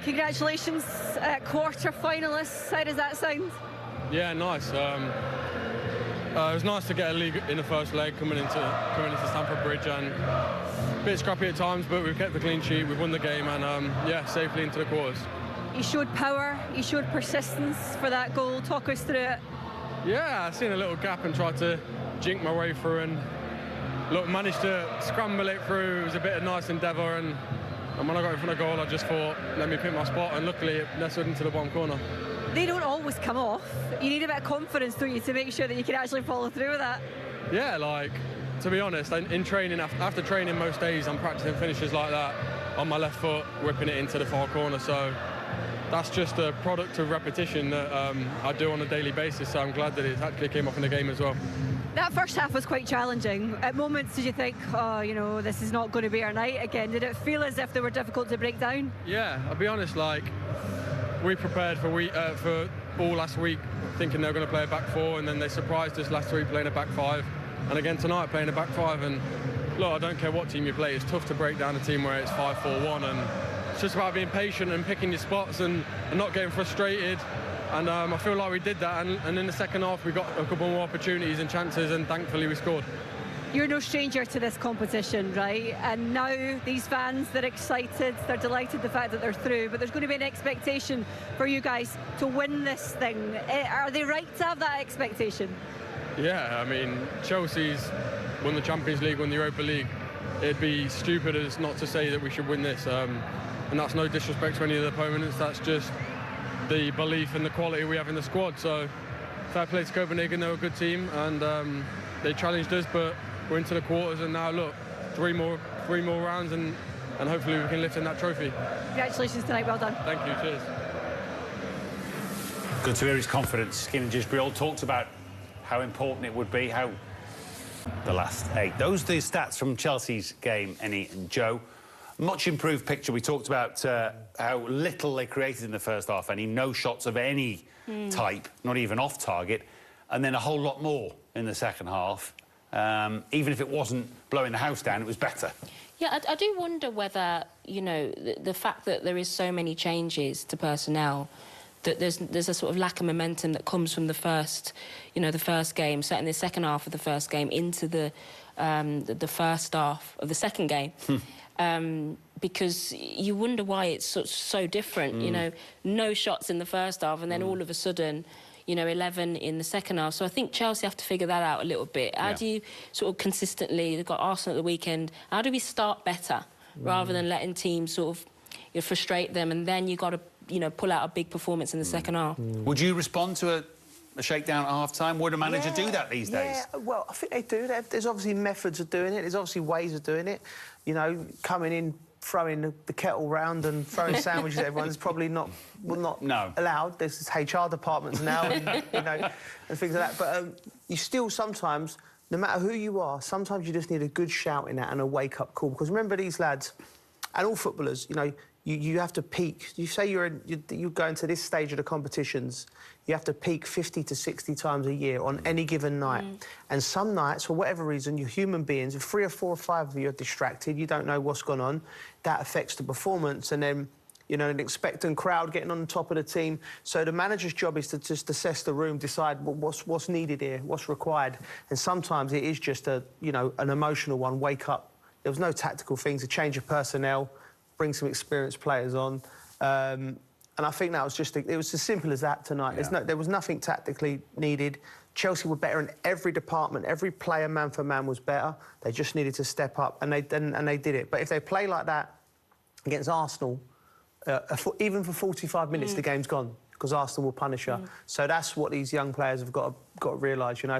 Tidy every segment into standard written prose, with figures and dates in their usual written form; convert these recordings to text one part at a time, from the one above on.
congratulations, quarter-finalists. How does that sound? Yeah, nice. It was nice to get a lead in the first leg coming into Stamford Bridge, and a bit scrappy at times, but we've kept the clean sheet, we've won the game, and yeah, safely into the quarters. You showed power, you showed persistence for that goal. Talk us through it. Yeah, I seen a little gap and tried to jink my way through, and look, managed to scramble it through. It was a bit of nice endeavour, and when I got in front of goal, I just thought, let me pick my spot, and luckily it nestled into the bottom corner. They don't always come off. You need a bit of confidence, don't you, to make sure that you can actually follow through with that? Yeah, like, to be honest, in training, after training most days, I'm practicing finishes like that on my left foot, whipping it into the far corner, so that's just a product of repetition that I do on a daily basis, so I'm glad that it actually came off in the game as well. That first half was quite challenging. At moments, did you think, oh, you know, this is not going to be our night again? Did it feel as if they were difficult to break down? Yeah, I'll be honest, like, we prepared for all last week thinking they were going to play a back four, and then they surprised us last week playing a back five, and again tonight playing a back five. And look, I don't care what team you play, it's tough to break down a team where it's 5-4-1, and it's just about being patient and picking your spots and not getting frustrated. And I feel like we did that, and in the second half we got a couple more opportunities and chances, and thankfully we scored. You're no stranger to this competition, right? And now these fans, they're excited, they're delighted the fact that they're through, but there's going to be an expectation for you guys to win this thing. Are they right to have that expectation? Yeah, I mean, Chelsea's won the Champions League, won the Europa League. It'd be stupid as not to say that we should win this. And that's no disrespect to any of the opponents, that's just the belief and the quality we have in the squad. So fair play to Copenhagen, they're a good team, and they challenged us, but we're into the quarters, and now look, three more rounds, and hopefully we can lift in that trophy. Congratulations tonight, well done. Thank you, cheers. Good to hear his confidence. Kiernan Dewsbury-Hall talked about how important it would be, how the last 8. Those are the stats from Chelsea's game, Eni and Joe. Much improved picture. We talked about how little they created in the first half, Eni. No shots of any type, not even off target, and then a whole lot more in the second half. Even if it wasn't blowing the house down, it was better. Yeah, I do wonder whether, you know, the fact that there is so many changes to personnel, that there's a sort of lack of momentum that comes from the first, you know, the first game, certainly the second half of the first game into the first half of the second game. Because you wonder why it's so different, you know, no shots in the first half, and then all of a sudden, you know, 11 in the second half. So I think Chelsea have to figure that out a little bit. How do you sort of consistently, they've got Arsenal at the weekend, how do we start better rather than letting teams sort of, you know, frustrate them, and then you've got to, you know, pull out a big performance in the second half? Would you respond to a shakedown at half-time? Would a manager do that these days? Yeah, well, I think they do. There's obviously methods of doing it. There's obviously ways of doing it. You know, coming in, throwing the kettle round and throwing sandwiches at everyone is probably not allowed. There's HR departments now, and, you know, and things like that. But you still sometimes, no matter who you are, sometimes you just need a good shout in that and a wake-up call. Because remember, these lads, and all footballers, you know, you have to peak. You say you're going to this stage of the competitions, you have to peak 50 to 60 times a year on any given night. And some nights, for whatever reason, you're human beings. If 3 or 4 or 5 of you are distracted, you don't know what's gone on, that affects the performance. And then, you know, an expectant crowd getting on the top of the team. So the manager's job is to just assess the room, decide what's needed here, what's required. And sometimes it is just a, you know, an emotional one, wake up. There was no tactical things, a change of personnel, bring some experienced players on. And I think that was just, it was as simple as that tonight. There was nothing tactically needed. Chelsea were better in every department. Every player, man for man, was better. They just needed to step up, and they did it. But if they play like that against Arsenal, even for 45 minutes, the game's gone, because Arsenal will punish her. So that's what these young players have got to realise, you know.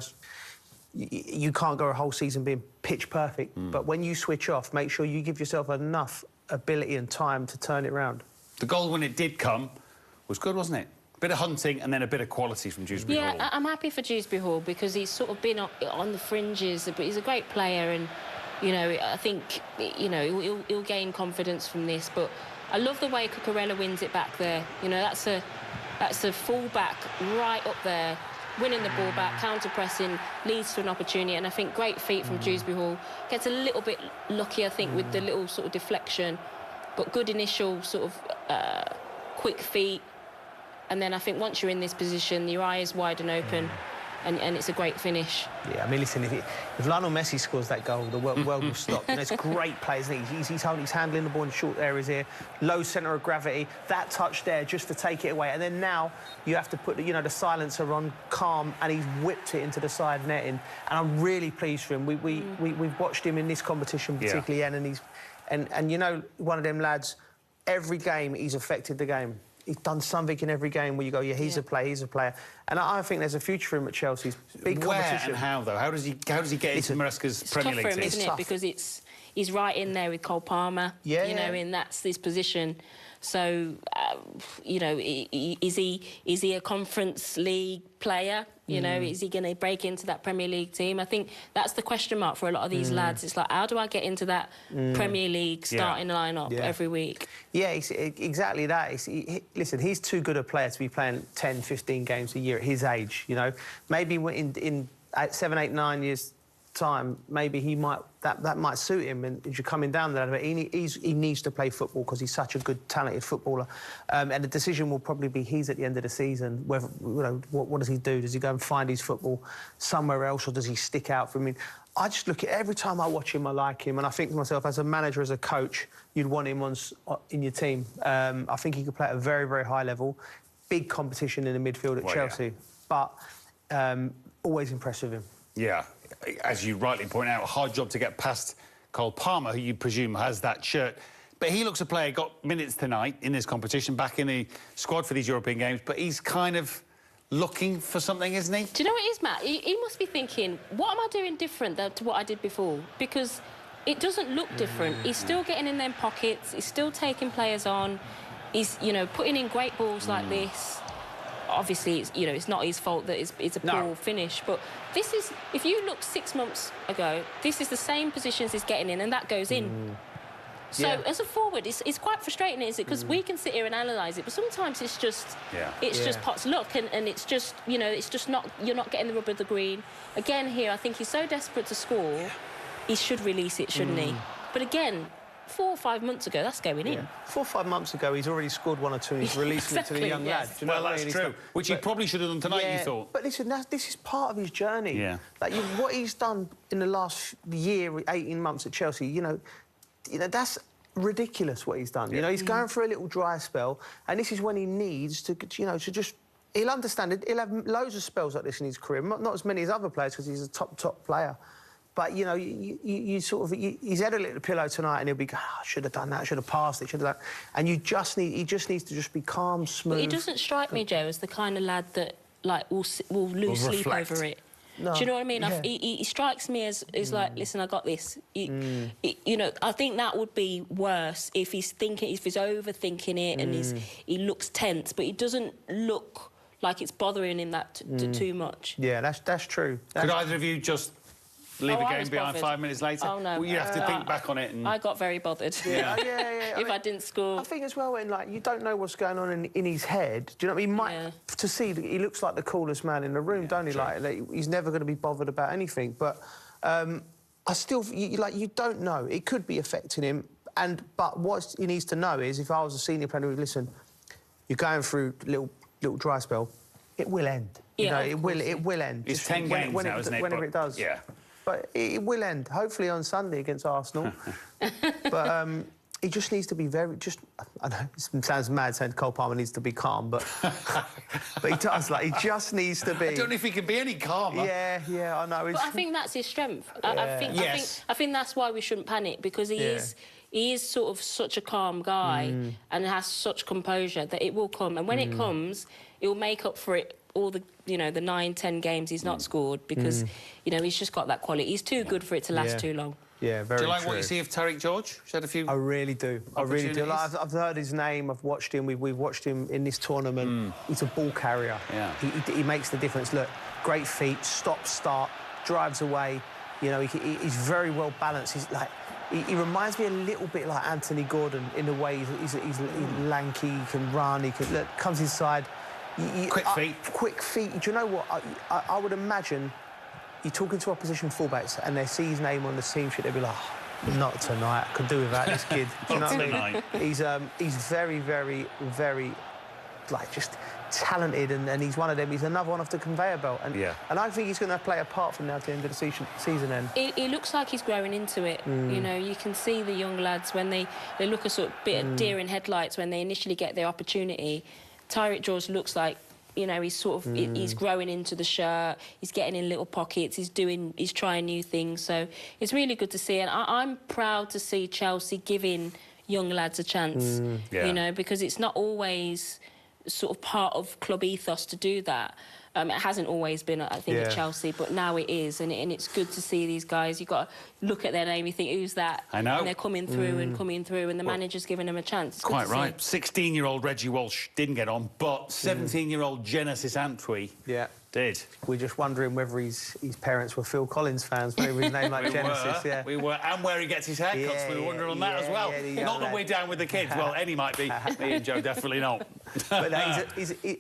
You can't go a whole season being pitch perfect, but when you switch off, make sure you give yourself enough ability and time to turn it round. The goal, when it did come, was good, wasn't it? A bit of hunting and then a bit of quality from Dewsbury-Hall. Yeah, I'm happy for Dewsbury-Hall because he's sort of been on the fringes, but he's a great player, and, you know, I think, you know, he'll gain confidence from this. But I love the way Cucurella wins it back there. You know, that's a full-back right up there, winning the ball back, counter-pressing, leads to an opportunity, and I think great feet from Dewsbury-Hall. Gets a little bit lucky, I think, with the little sort of deflection, but good initial sort of quick feet. And then I think once you're in this position, your eye is wide and open, and it's a great finish. Yeah, I mean, listen, if Lionel Messi scores that goal, the world will stop. You know, it's great play, isn't he? He's handling the ball in short areas here, low centre of gravity. That touch there just to take it away. And then now you have to put, you know, the silencer on, calm, and he's whipped it into the side netting. And I'm really pleased for him. We've watched him in this competition, particularly, and you know, one of them lads, every game he's affected the game. He's done something in every game where you go, yeah, he's a player. And I think there's a future for him at Chelsea. Big competition. Where and how, though? How does he get into Maresca's Premier League team? It's tough for him, team? isn't it? Because he's right in there with Cole Palmer. Yeah, you know, and that's his position. So, you know, is he a Conference League player? You know, is he going to break into that Premier League team? I think that's the question mark for a lot of these lads. It's like, how do I get into that Premier League starting lineup every week? Yeah, exactly that. Listen, he's too good a player to be playing 10, 15 games a year at his age, you know. Maybe in 7, 8, 9 years' time, maybe that might suit him, and as you're coming down there, but he needs to play football because he's such a good, talented footballer. And the decision will probably be his at the end of the season. Whether, you know, what does he do? Does he go and find his football somewhere else, or does he stick out for him? I mean, I just look at every time I watch him, I like him, and I think to myself, as a manager, as a coach, you'd want him in your team. I think he could play at a very, very high level. Big competition in the midfield at Chelsea, but always impressed with him. Yeah. As you rightly point out, a hard job to get past Cole Palmer, who you presume has that shirt. But he looks a player, got minutes tonight in this competition, back in the squad for these European games, but he's kind of looking for something, isn't he? Do you know what it is, Matt? He must be thinking, what am I doing different to what I did before? Because it doesn't look different. He's still getting in them pockets, he's still taking players on, he's, you know, putting in great balls like this. Obviously, it's not his fault that it's a poor finish, but this is, if you look 6 months ago, this is the same positions he's getting in, and that goes in. So as a forward, it's quite frustrating, is it? Because we can sit here and analyse it, but sometimes it's just just pot's luck, and it's just, you know, it's just not, you're not getting the rub of the green. Again, here, I think he's so desperate to score, he should release it, shouldn't he? But again, 4 or 5 months ago, that's going in. 4 or 5 months ago, he's already scored 1 or 2 and he's releasing it to the young lad. Do you know what I mean? That's true. Which he probably should have done tonight, you thought. But listen, this is part of his journey. Like, what he's done in the last year, 18 months at Chelsea, you know, that's ridiculous what he's done. You know, he's going for a little dry spell, and this is when he needs to, you know, to just... He'll understand it. He'll have loads of spells like this in his career, not as many as other players, because he's a top player. But, you know, you sort of... He's had a little pillow tonight, and he'll be going, oh, I should have done that, I should have passed it, should have done... And he just needs to just be calm, smooth... But he doesn't strike me, Joe, as the kind of lad that, like, will lose sleep over it. No. Do you know what I mean? He strikes me as like, listen, I got this. You know, I think that would be worse if he's overthinking it and he looks tense, but he doesn't look like it's bothering him that too much. Yeah, that's true. Could either of you just leave the game behind 5 minutes later? Oh, no. Well, you have to think back on it. And... I got very bothered. If I didn't score. I think as well, when, like, you don't know what's going on in his head. Do you know what I mean? He might, to see, he looks like the coolest man in the room, don't he? Like, he's never going to be bothered about anything. But I still, you don't know. It could be affecting him. But what he needs to know is, if I was a senior player, listen, you're going through a little dry spell, it will end. You know, it will end. It's 10 games now, isn't it? Whenever it does. Yeah. But it will end, hopefully on Sunday against Arsenal. But he just needs to be very... I know, it sounds mad saying Cole Palmer needs to be calm, but... but he does, like, he just needs to be... I don't know if he can be any calmer. Yeah, I know. But I think that's his strength. I think that's why we shouldn't panic, because he is sort of such a calm guy and has such composure that it will come. And when it comes, it will make up for it all the, you know, the 9, 10 games he's not scored, because, you know, he's just got that quality. He's too good for it to last too long. Yeah, very true. Do you like what you see of Tariq George? He's had a few... I really do. I really do. Like, I've heard his name, I've watched him, we've watched him in this tournament. He's a ball carrier. Yeah. He makes the difference. Look, great feet, stop, start, drives away. You know, he's very well balanced. He's like... He reminds me a little bit like Anthony Gordon in the way he's lanky, he can run, he can... Look, comes inside... Quick feet. Quick feet. Do you know what? I would imagine you're talking to opposition fullbacks and they see his name on the team sheet, they'll be like, oh, Not tonight. I could do without this kid. Do you know what I mean? He's very, very, very, like, just talented, and he's one of them. He's another one off the conveyor belt. And I think he's going to play a part from now to the end of the season end. It looks like he's growing into it. You know, you can see the young lads when they look a sort of bit of deer in headlights when they initially get their opportunity. Tyreek George looks like, you know, he's sort of he's growing into the shirt. He's getting in little pockets. He's trying new things. So it's really good to see. And I'm proud to see Chelsea giving young lads a chance. You know, because it's not always sort of part of club ethos to do that. It hasn't always been, I think, at Chelsea, but now it is, and it's good to see these guys. You've got to look at their name, you think, who's that? I know. And they're coming through and coming through, and the manager's giving them a chance. It's quite right. 16-year-old Reggie Walsh didn't get on, but 17-year-old Genesis Antwi did. We're just wondering whether his parents were Phil Collins fans, maybe with his name like Genesis. We were, and where he gets his haircuts. We were wondering on that as well. Not that we're down with the kids. Well, Eddie might be. Me and Joe definitely not. But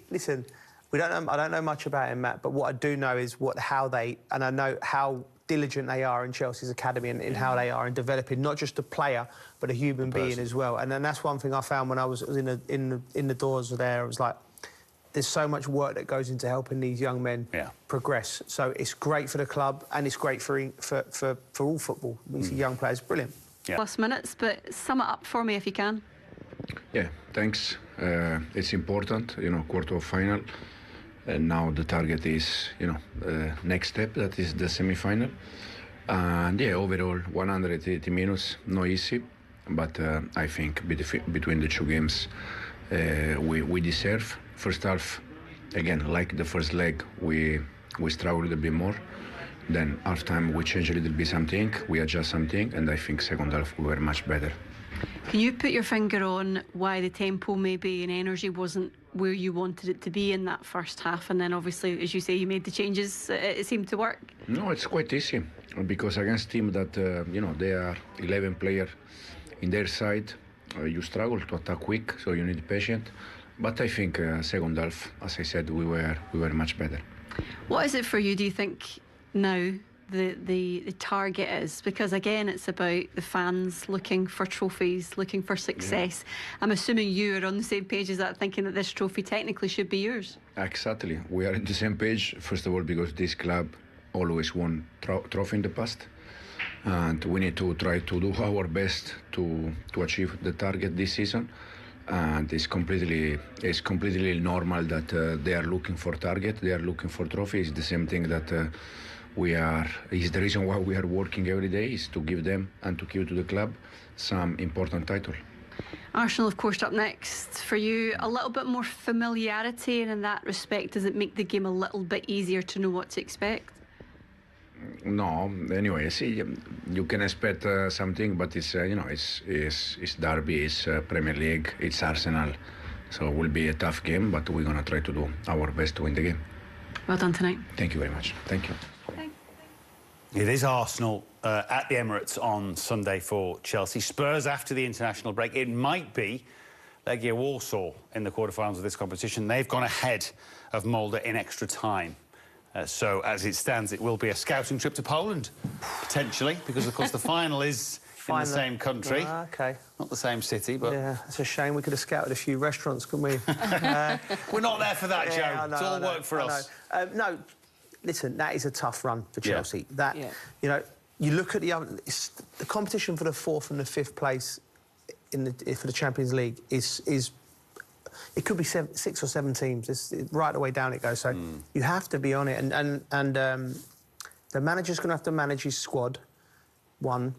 listen. I don't know much about him, Matt, but what I do know is and I know how diligent they are in Chelsea's academy and in how they are in developing not just a player but a human being as well. And then that's one thing I found when I was in the doors there. I was like, there's so much work that goes into helping these young men progress. So it's great for the club and it's great for all football. We see young players, brilliant. Last minutes, but sum it up for me if you can. Yeah, thanks. It's important, you know, quarter of final. And now the target is, you know, next step, that is the semi-final. And yeah, overall 180 minutes, no easy. But I think between the two games, we deserve. First half, again, like the first leg, we struggled a bit more. Then half time we changed a little bit something, we adjust something, and I think second half we were much better. Can you put your finger on why the tempo maybe and energy wasn't where you wanted it to be in that first half? And then obviously, as you say, you made the changes, it seemed to work. No, it's quite easy, because against team that, you know, they are 11 players in their side, you struggle to attack quick, so you need patience. But I think second half, as I said, we were much better. What is it for you, do you think, now the target is? Because again, it's about the fans looking for trophies, looking for success. I'm assuming you are on the same page as that, thinking that this trophy technically should be yours. Exactly, we are on the same page. First of all, because this club always won trophy in the past, and we need to try to do our best to achieve the target this season. And it's completely normal that they are looking for target, they are looking for trophy. It's the same thing that is the reason why we are working every day, is to give them and to give to the club some important title. Arsenal, of course, up next. For you, a little bit more familiarity, and in that respect, does it make the game a little bit easier to know what to expect? No, anyway, see, you can expect something, but it's you know, it's derby, it's Premier League, it's Arsenal, so it will be a tough game, but we're gonna try to do our best to win the game. Well done tonight. Thank you very much. Thank you. It is Arsenal at the Emirates on Sunday for Chelsea. Spurs after the international break. It might be Legia Warsaw in the quarterfinals of this competition. They've gone ahead of Molde in extra time. So, as it stands, it will be a scouting trip to Poland, potentially, because, of course, the final is in the same country. OK. Not the same city, but... Yeah, it's a shame. We could have scouted a few restaurants, couldn't we? We're not there for that, Joe. Yeah, it's all work for us. No, listen, that is a tough run for Chelsea. You know, you look at the competition for the 4th and the 5th place for the Champions League is it could be 6 or 7 teams. It's right the way down it goes. So you have to be on it. And the manager's going to have to manage his squad. One,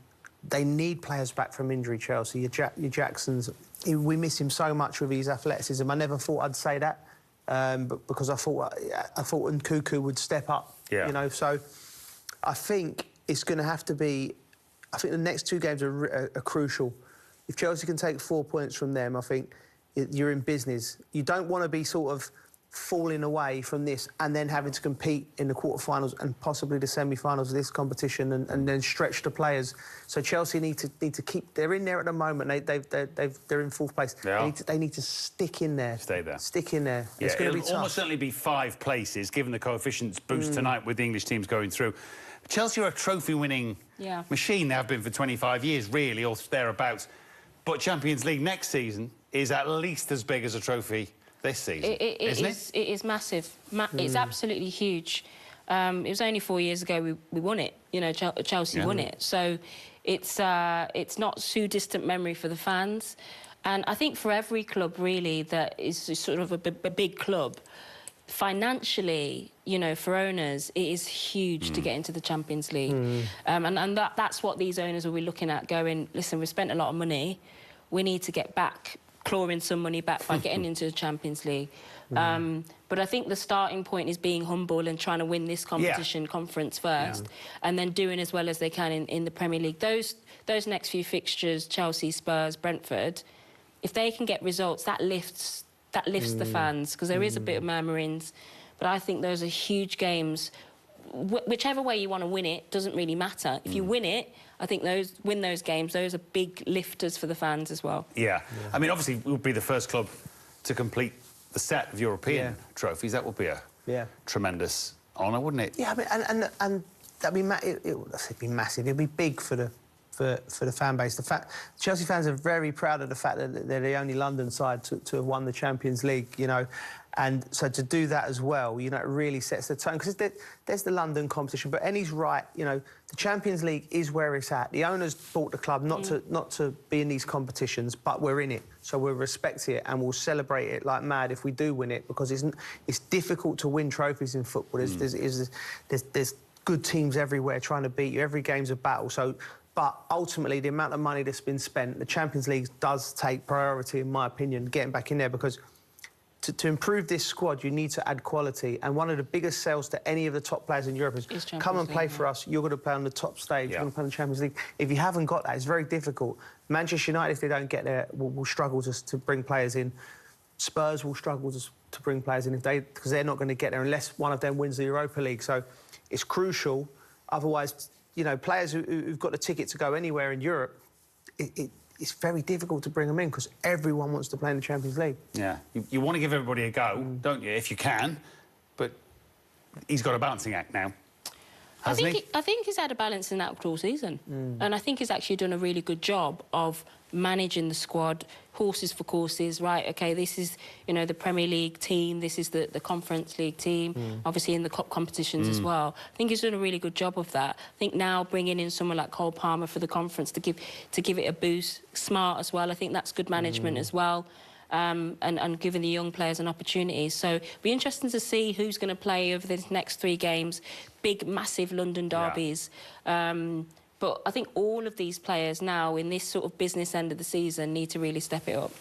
they need players back from injury, Chelsea. Your Jacksons, we miss him so much with his athleticism. I never thought I'd say that, but because I thought Nkunku would step up. You know, so I think it's going to have to be... I think the next 2 games are crucial. If Chelsea can take 4 points from them, I think you're in business. You don't want to be sort of falling away from this and then having to compete in the quarterfinals and possibly the semi-finals of this competition and then stretch the players. So Chelsea need to keep... They're in there at the moment. They're in 4th place. They need to stick in there. Stay there. Stick in there. Yeah, it's going to be it'll tough. almost certainly be 5 places, given the coefficients boost tonight with the English teams going through. Chelsea are a trophy-winning machine. They have been for 25 years, really, or thereabouts. But Champions League next season is at least as big as a trophy this season, isn't it? It is massive. It's absolutely huge. It was only 4 years ago we won it. You know, Chelsea won it. So it's not too distant memory for the fans. And I think for every club, really, that is sort of a big club, financially, you know, for owners, it is huge to get into the Champions League. And that's what these owners will be looking at, going, listen, we've spent a lot of money. We need to get back, clawing some money back by getting into the Champions League. But I think the starting point is being humble and trying to win this competition conference first, and then doing as well as they can in the Premier League. Those next few fixtures, Chelsea, Spurs, Brentford, if they can get results, that lifts the fans, because there is a bit of murmurings. But I think those are huge games. Whichever way you want to win it doesn't really matter. If you win it, I think win those games, those are big lifters for the fans as well. Yeah. I mean, obviously, we'll be the first club to complete the set of European trophies. That would be a tremendous honour, wouldn't it? Yeah, I mean, and that'd be it'd be massive. It'd be big for the fan base. Chelsea fans are very proud of the fact that they're the only London side to have won the Champions League, you know, and so to do that as well, you know, it really sets the tone, because there's the London competition. But Ennie's right, you know, the Champions League is where it's at. The owners bought the club not to be in these competitions, but we're in it, so we'll respect it and we'll celebrate it like mad if we do win it, because it's difficult to win trophies in football. There's good teams everywhere trying to beat you. Every game's a battle. So. But ultimately, the amount of money that's been spent, the Champions League does take priority, in my opinion, getting back in there, because to improve this squad, you need to add quality. And one of the biggest sales to any of the top players in Europe is come and play for us. You're going to play on the top stage. You're going to play in the Champions League. If you haven't got that, it's very difficult. Manchester United, if they don't get there, will struggle to bring players in. Spurs will struggle to bring players in because they're not going to get there unless one of them wins the Europa League. So it's crucial. Otherwise, you know, players who've got a ticket to go anywhere in Europe, it's very difficult to bring them in because everyone wants to play in the Champions League. Yeah, you want to give everybody a go, don't you, if you can, but he's got a balancing act now, hasn't he? I think he's had a balancing act all season, and I think he's actually done a really good job of managing the squad, horses for courses, right? OK, this is, you know, the Premier League team, this is the Conference League team, obviously in the cup competitions as well. I think he's done a really good job of that. I think now bringing in someone like Cole Palmer for the conference to give it a boost, smart as well, I think that's good management as well. And giving the young players an opportunity. So it'll be interesting to see who's going to play over the next 3 games, big, massive London derbies. But I think all of these players now, in this sort of business end of the season, need to really step it up.